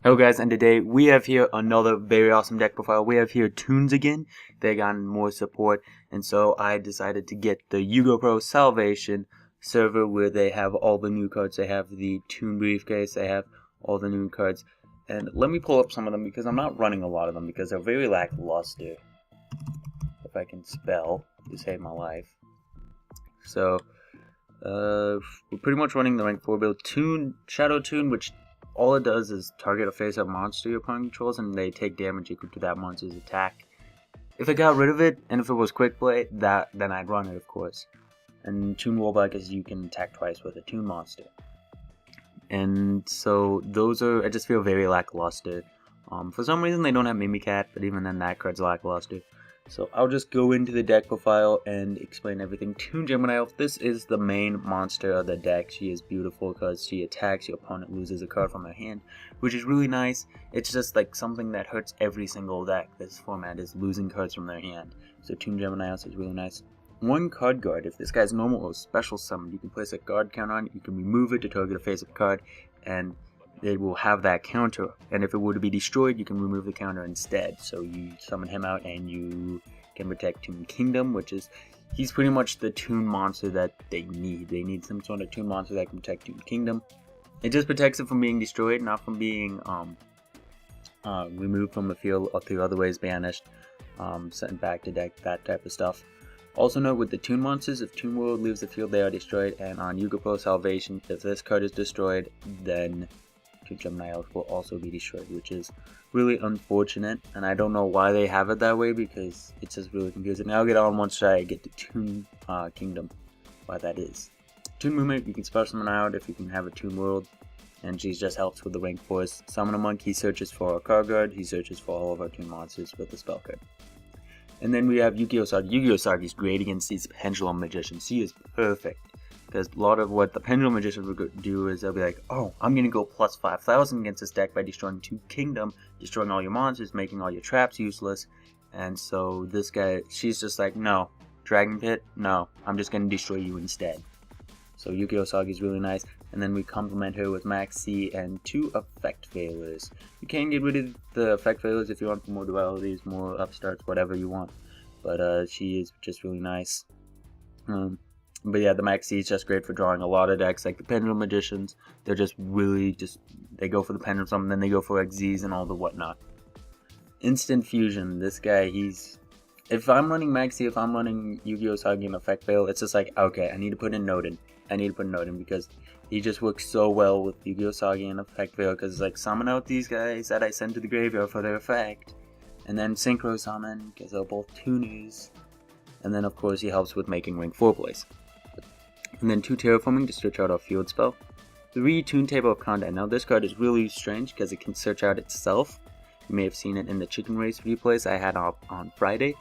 Hello guys, and today we have here another very awesome deck profile. We have here Toons again. They got more support, and so I decided to get the Yu-Gi-Oh! Pro Salvation server where they have all the new cards. They have the Toon briefcase, they have all the new cards. And let me pull up some of them because I'm not running a lot of them because they're very lackluster. If I can spell to save my life. So, we're pretty much running the rank 4 build. Toon, Shadow Toon, which all it does is target a face-up monster your opponent controls, and they take damage equal to that monster's attack. If it got rid of it, and if it was quick play, then I'd run it, of course. And Toon rollback is you can attack twice with a Toon monster. And so those are, I just feel very lackluster. For some reason they don't have Mimicat, but even then that card's lackluster. So I'll just go into the deck profile and explain everything. Toon Gemini Elf, this is the main monster of the deck. She is beautiful because she attacks, your opponent loses a card from their hand, which is really nice. It's just like something that hurts every single deck. This format is losing cards from their hand. So Toon Gemini Elf is really nice. One card guard, if this guy's normal or special summon, you can place a guard counter on it, you can remove it to target a face-up card, and it will have that counter, and if it were to be destroyed, you can remove the counter instead. So you summon him out and you can protect Toon Kingdom, which is, he's pretty much the Toon monster that they need. They need some sort of Toon monster that can protect Toon Kingdom. It just protects it from being destroyed, not from being removed from the field or through other ways, banished, sent back to deck, that type of stuff. Also note with the Toon monsters, if Toon World leaves the field, they are destroyed, and on Yu-Gi-Oh! Pro Salvation, if this card is destroyed, then Toon Gemini Elf will also be destroyed, which is really unfortunate, and I don't know why they have it that way because it's just really confusing. I'll get on once I get to Toon Kingdom, why that is. Toon Movement, you can special summon out if you can have a Toon World, and she just helps with the rank 4s. Summon a Monk, he searches for a card guard, he searches for all of our Toon monsters with the spell card. And then we have Yu-Gi-Oh! Sagi. Yu-Gi-Oh! Sagi is great against these Pendulum Magicians. She is perfect. Because a lot of what the Pendulum Magicians will do is they'll be like, oh, I'm going to go plus 5,000 against this deck by destroying Toon Kingdom, destroying all your monsters, making all your traps useless. And so this guy, she's just like, no, Dragon Pit, no, I'm just going to destroy you instead. So Yu-Gi-Oh! Sagi is really nice. And then we complement her with Max C and 2 Effect Failures. You can get rid of the Effect Failures if you want for more dualities, more upstarts, whatever you want. But she is just really nice. But yeah, the Max C is just great for drawing a lot of decks, like the Pendulum Magicians. They're just really, they go for the Pendulum Summon, then they go for XZs and all the whatnot. Instant Fusion, this guy, if I'm running Max C, if I'm running Yu-Gi-Oh! Sagi and Effect Fail, it's just like, okay, I need to put in Nodin. Because he just works so well with Yu-Gi-Oh! Sagi and Effect Fail, because it's like, summon out these guys that I send to the graveyard for their effect, and then Synchro Summon, because they're both tuners, and then of course he helps with making rank 4 plays. And then 2 Terraforming to search out our field spell. 3 Toon Table of Content. Now this card is really strange because it can search out itself. You may have seen it in the Chicken Race replays I had up on Friday.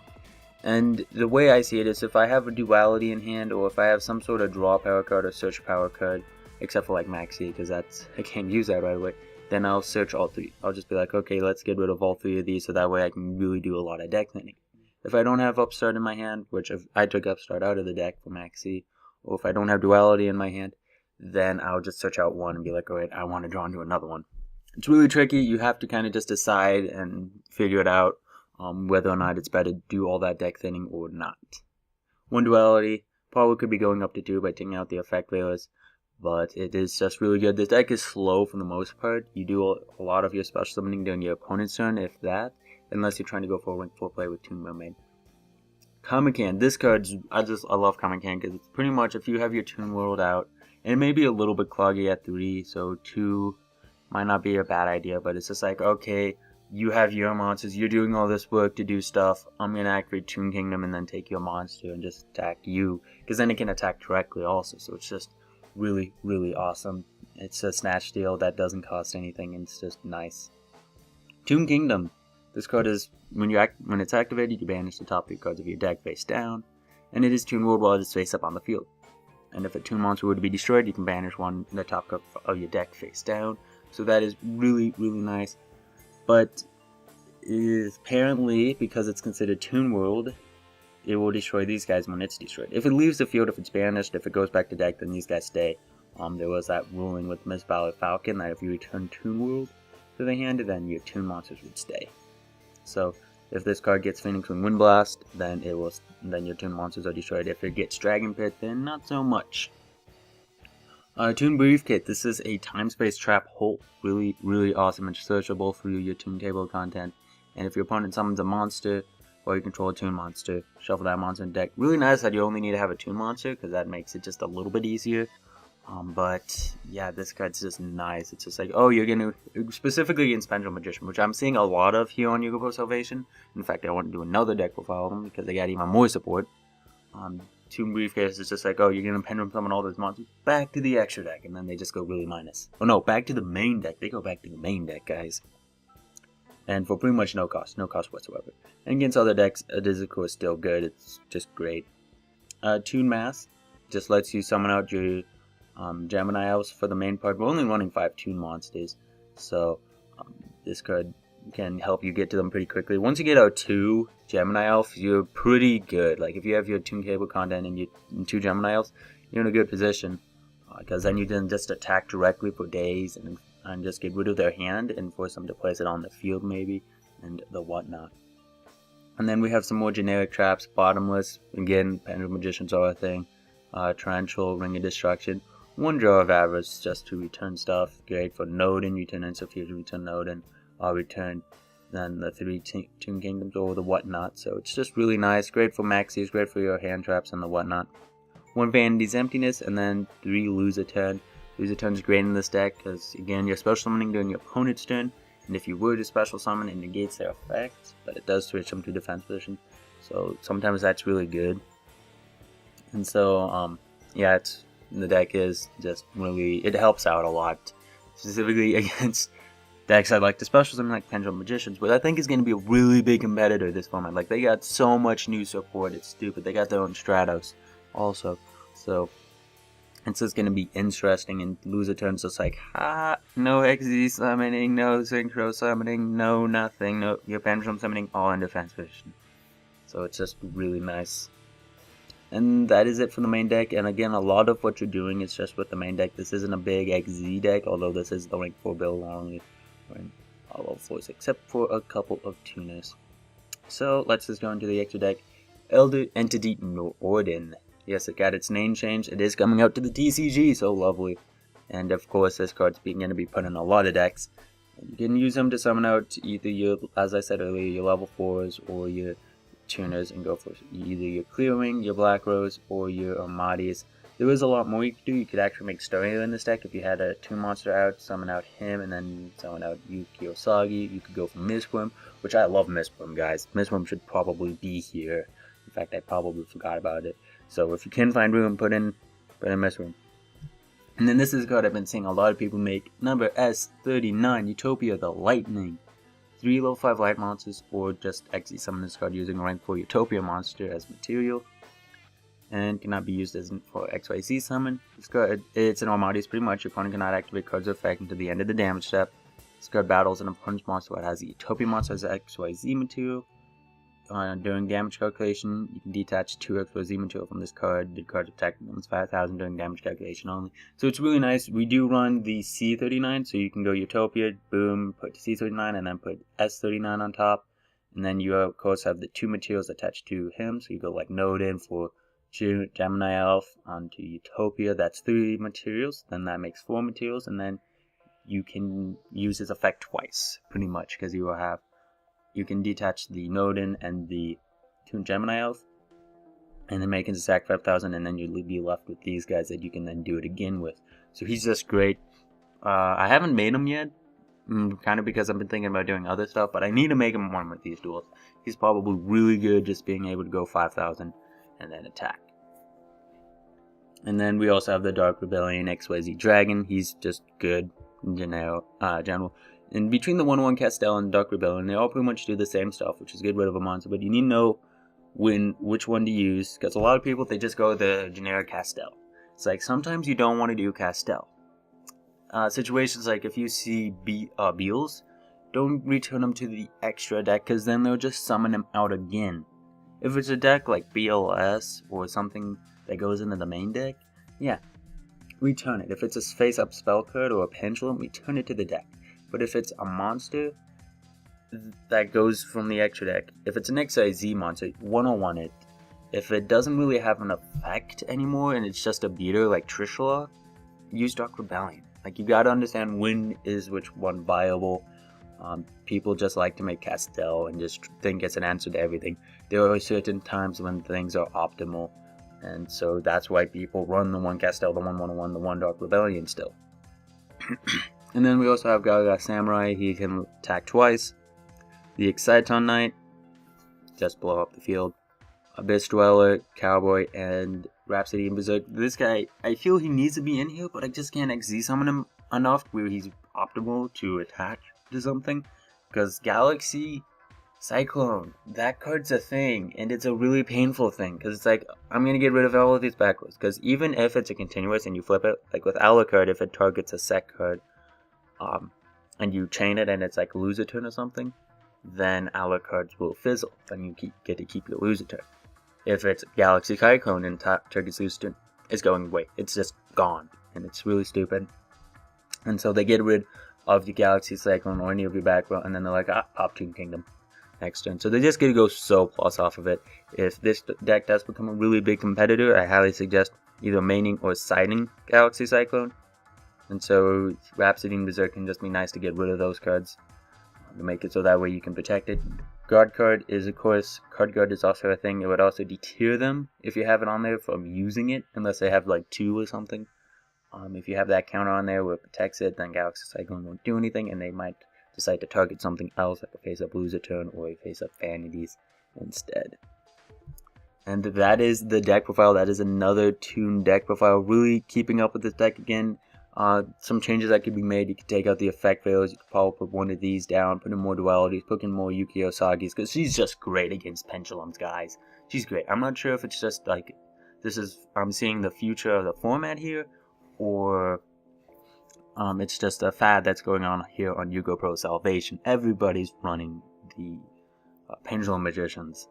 And the way I see it is if I have a duality in hand, or if I have some sort of draw power card or search power card, except for like Maxi, because I can't use that right away, then I'll search all 3. I'll just be like, okay, let's get rid of all 3 of these so that way I can really do a lot of deck cleaning. If I don't have Upstart in my hand, which if I took Upstart out of the deck for Maxi, or if I don't have duality in my hand, then I'll just search out one and be like, alright, I want to draw into another one. It's really tricky. You have to kind of just decide and figure it out whether or not it's better to do all that deck thinning or not. One duality probably could be going up to 2 by taking out the effect failures, but it is just really good. This deck is slow for the most part. You do a lot of your special summoning during your opponent's turn, if that, unless you're trying to go for a rank 4 play with Toon Mermaid. Kamakan, this card, I love Kamakan because it's pretty much if you have your Toon World out, and it may be a little bit cloggy at 3, so 2 might not be a bad idea, but it's just like, okay, you have your monsters, you're doing all this work to do stuff, I'm going to activate Toon Kingdom and then take your monster and just attack you, because then it can attack directly also, so it's just really, really awesome. It's a snatch steal that doesn't cost anything, and it's just nice. Toon Kingdom. This card is, when it's activated, you banish the top 3 cards of your deck face down, and it is Toon World while it is face up on the field. And if a Toon monster were to be destroyed, you can banish one in the top card of your deck face down. So that is really, really nice. But apparently, because it's considered Toon World, it will destroy these guys when it's destroyed. If it leaves the field, if it's banished, if it goes back to deck, then these guys stay. There was that ruling with Miss Violet Falcon that if you return Toon World, to the hand, then your Toon monsters would stay. So if this card gets Phoenix Wing Windblast, then your Toon monsters are destroyed. If it gets Dragon Pit, then not so much. Toon Briefcase. This is a time-space trap hole. Really, really awesome and searchable through your Toon table content. And if your opponent summons a monster, or you control a Toon monster, shuffle that monster in deck. Really nice that you only need to have a Toon monster, because that makes it just a little bit easier. But yeah, this card's just nice. It's just like, oh, you're gonna, specifically against Pendulum Magician, which I'm seeing a lot of here on Yugo Salvation. In fact, I want to do another deck profile of them because they got even more support. Toon Briefcase is just like, oh, you're gonna Pendulum summon all those monsters back to the extra deck, and then they just go really minus. Oh no, back to the main deck. They go back to the main deck, guys. And for pretty much no cost whatsoever. And against other decks, it is of course still good. It's just great. Toon Mass just lets you summon out your Gemini Elves for the main part. We're only running 5 Toon monsters, so this card can help you get to them pretty quickly. Once you get out 2 Gemini Elves, you're pretty good. Like if you have your Toon table content and you 2 Gemini Elves, you're in a good position, because then you can just attack directly for days and just get rid of their hand and force them to place it on the field maybe, and the whatnot. And then we have some more generic traps. Bottomless, again, Pendulum Magicians are a thing. Torrential, Ring of Destruction. 1 Draw of Avarice just to return stuff. Great for Nodin, return Insophias, return Nodin. Return then the 3 Toon Kingdoms or the whatnot. So it's just really nice. Great for Maxies, great for your hand traps and the whatnot. 1 Vanity's Emptiness, and then 3 Lose a Turn. Lose a Turn is great in this deck because, again, you're special summoning during your opponent's turn. And if you were to special summon, it negates their effects, but it does switch them to defense position. So sometimes that's really good. And so, yeah, the deck is just really, it helps out a lot. Specifically against decks I'd like to special summon like Pendulum Magicians, but I think is going to be a really big competitor this format. Like, they got so much new support, it's stupid. They got their own Stratos also. So it's just going to be interesting, and Lose a Turn's just like, no XZ summoning, no Synchro summoning, no nothing, no your Pendulum summoning, all in defense position. So it's just really nice. And that is it for the main deck, and again, a lot of what you're doing is just with the main deck. This isn't a big XZ deck, although this is the rank 4 build only, all level 4s, except for a couple of tuners. So let's just go into the extra deck. Elder Entity Norden. Yes, it got its name changed. It is coming out to the TCG, so lovely. And of course, this card's going to be put in a lot of decks. And you can use them to summon out either your, as I said earlier, your level 4s or your tuners, and go for either your Clearing, your Black Rose, or your Armadis. There is a lot more you could do. You could actually make Storio in this deck. If you had a Toon monster out, summon out him, and then summon out Yuki Osagi. You could go for Mistworm, which I love Mistworm, guys. Mistworm should probably be here. In fact, I probably forgot about it. So if you can find room, put in Mistworm. And then this is a card I've been seeing a lot of people make. Number S39, Utopia the Lightning. 3 level 5 light monsters, or just XE summon this card using a rank 4 Utopia monster as material. And cannot be used as for XYZ summon. This card, it's an Armadis pretty much. Your opponent cannot activate cards of effect until the end of the damage step. This card battles an opponent's monster that has the Utopia monster as XYZ material. During damage calculation, you can detach 2 XYZ material from this card. The card attack becomes 5,000 during damage calculation only. So it's really nice. We do run the C39, so you can go Utopia, boom, put C39, and then put S39 on top. And then you of course have the 2 materials attached to him. So you go like Nodin for Gemini Elf onto Utopia. That's 3 materials. Then that makes 4 materials, and then you can use his effect twice, pretty much, because you will have. You can detach the Nodin and the Toon Gemini Elf, and then make it sack 5,000, and then you'll be left with these guys that you can then do it again with. So he's just great. I haven't made him yet, kind of because I've been thinking about doing other stuff, but I need to make him one with these duels. He's probably really good just being able to go 5,000 and then attack. And then we also have the Dark Rebellion XYZ Dragon. He's just good in general. And between the 1/1 Castell and Dark Rebellion, they all pretty much do the same stuff, which is get rid of a monster, but you need to know which one to use, because a lot of people, they just go the generic Castell. It's like, sometimes you don't want to do Castell. Situations like if you see Beals, don't return them to the extra deck, because then they'll just summon them out again. If it's a deck like BLS or something that goes into the main deck, yeah, return it. If it's a face-up spell card or a pendulum, return it to the deck. But if it's a monster that goes from the extra deck, if it's an XIZ monster, 101 it. If it doesn't really have an effect anymore and it's just a beater like Trishula, use Dark Rebellion. Like, you gotta understand when is which one viable. People just like to make Castell and just think it's an answer to everything. There are certain times when things are optimal, and so that's why people run the one Castell, the one 101, the one Dark Rebellion still. And then we also have Gaga Samurai. He can attack twice. The Exciton Knight, just blow up the field. Abyss Dweller, Cowboy, and Rhapsody and Berserk. This guy, I feel he needs to be in here, but I just can't XZ summon him enough where he's optimal to attach to something. Because Galaxy Cyclone, that card's a thing, and it's a really painful thing. Because it's like, I'm going to get rid of all of these backwards. Because even if it's a continuous and you flip it, like with Alucard, if it targets a set card, and you chain it and it's like lose a turn or something, then Alucards will fizzle, and you get to keep your lose a turn. If it's Galaxy Cyclone and targets lose turn, it's going away. It's just gone, and it's really stupid. And so they get rid of the Galaxy Cyclone or any of your back row, and then they're like, pop Toon Kingdom next turn. So they're just going to go so plus off of it. If this deck does become a really big competitor, I highly suggest either maining or siding Galaxy Cyclone. And so Rhapsody and Berserk can just be nice to get rid of those cards to make it so that way you can protect it. Guard card is, of course, card guard is also a thing. It would also deter them if you have it on there from using it, unless they have like 2 or something. If you have that counter on there where it protects it, then Galaxy Cyclone won't do anything, and they might decide to target something else, like a face-up loser turn or a face-up vanities instead. And that is the deck profile. That is another Toon deck profile. Really keeping up with this deck again. Some changes that could be made. You could take out the effect veils. You could probably put one of these down, put in more dualities, put in more Yuki Osagi's, because she's just great against pendulums, guys. She's great. I'm not sure if it's just like I'm seeing the future of the format here, or it's just a fad that's going on here on Yu-Gi-Oh! Pro Salvation. Everybody's running the pendulum magicians.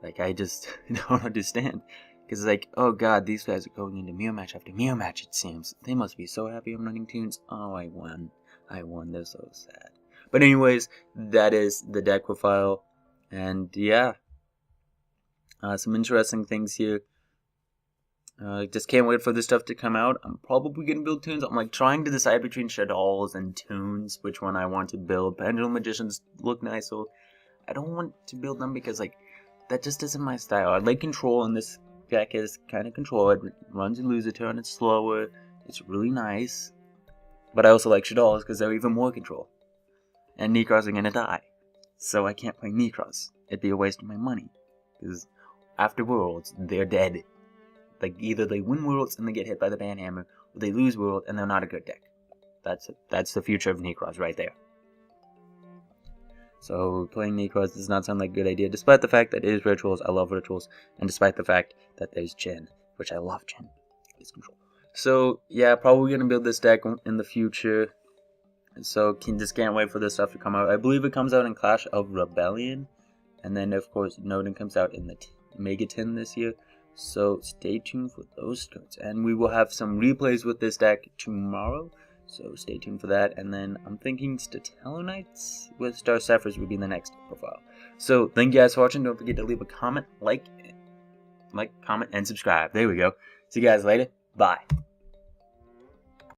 Like, I just don't understand. Because it's like, oh god, these guys are going into mirror match after mirror match, it seems. They must be so happy I'm running Toons. Oh, I won. They're so sad. But anyways, that is the deck profile. And yeah, some interesting things here. Just can't wait for this stuff to come out. I'm probably going to build Toons. I'm like trying to decide between Shaddolls and Toons, which one I want to build. Pendulum Magicians look nice, so I don't want to build them because like that just isn't my style. I like control, and this deck is kind of control. It runs and loses a turn. It's slower. It's really nice. But I also like Shaddolls because they're even more control. And Necros are going to die. So I can't play Necros. It'd be a waste of my money. Because after Worlds, they're dead. Like, either they win Worlds and they get hit by the Banhammer, or they lose World and they're not a good deck. That's the future of Necros right there. So playing Necros does not sound like a good idea, despite the fact that it is Rituals. I love Rituals. And despite the fact that there's Jin, which I love Jin. It's control. So yeah, probably going to build this deck in the future. So just can't wait for this stuff to come out. I believe it comes out in Clash of Rebellion. And then of course Nodin comes out in the Megaton this year. So stay tuned for those starts. And we will have some replays with this deck tomorrow. So stay tuned for that. And then I'm thinking Stellar with Star Zephyrs would be the next profile. So thank you guys for watching. Don't forget to leave a comment, like, comment, and subscribe. There we go. See you guys later. Bye.